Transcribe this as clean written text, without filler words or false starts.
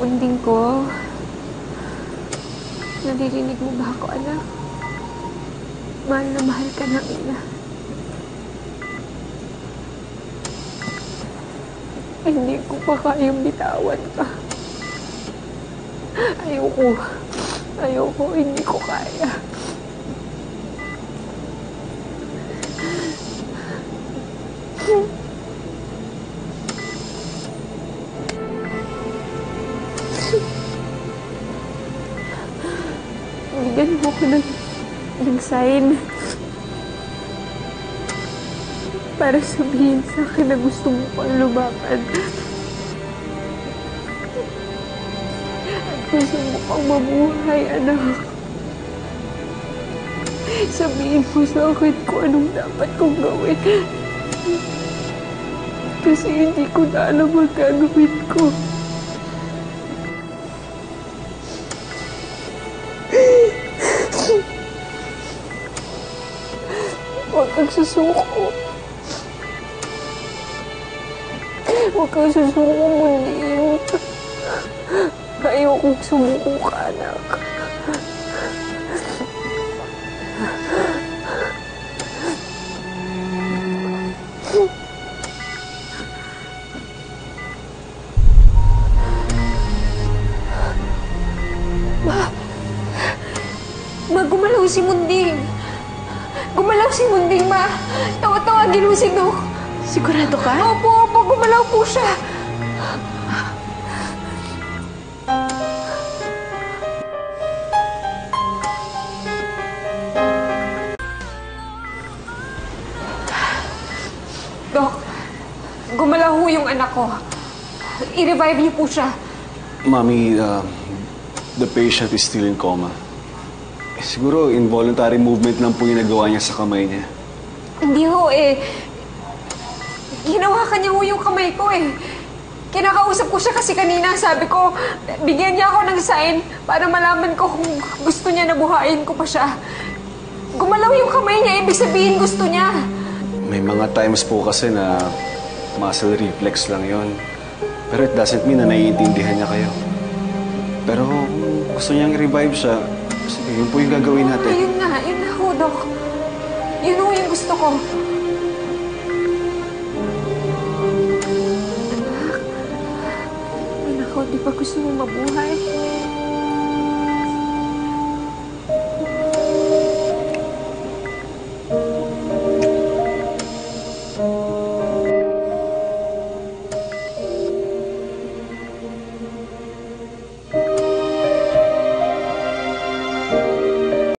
Unding ko. Naririnig mo ba ako, anak? Mahal na mahal ka ng ina. Hindi ko pa kayang bitawan ka. Ayoko. Ayoko. Hindi ko kaya. Bigyan mo ko ng sign. Para sabihin sa akin na gusto mo pang lumakad. At gusto mo pang mabuhay, anak. Sabihin mo sa akin kung anong dapat kong gawin. Kasi hindi ko na alam ang gagawin ko. Huwag kang susuko. Huwag kang susuko, Munding. Ayokong sumuko ka, anak. Ma, gumalaw si Munding. Gumalaw si Munding, ma. Tawagin mo si Doc. Sigurado ka? Opo, gumalaw po siya. Doc, gumalaw ho yung anak ko. I-revive niyo po siya. Mommy, the patient is still in coma. Siguro involuntary movement lang po yung nagawa niya sa kamay niya. Hindi ho eh. Hinawakan niya ho yung kamay ko eh. Kinakausap ko siya kasi kanina. Sabi ko, bigyan niya ako ng sign para malaman ko kung gusto niya na buhayin ko pa siya. Gumalaw yung kamay niya, ibig sabihin gusto niya. May mga times po kasi na muscle reflex lang yon. Pero it doesn't mean na naiintindihan niya kayo. Pero kung gusto niyang revive siya, sige, yun po yung gagawin natin. Yun na ho, Doc. Yun ho yung gusto ko. Anak ko, di ba gusto mo mabuhay?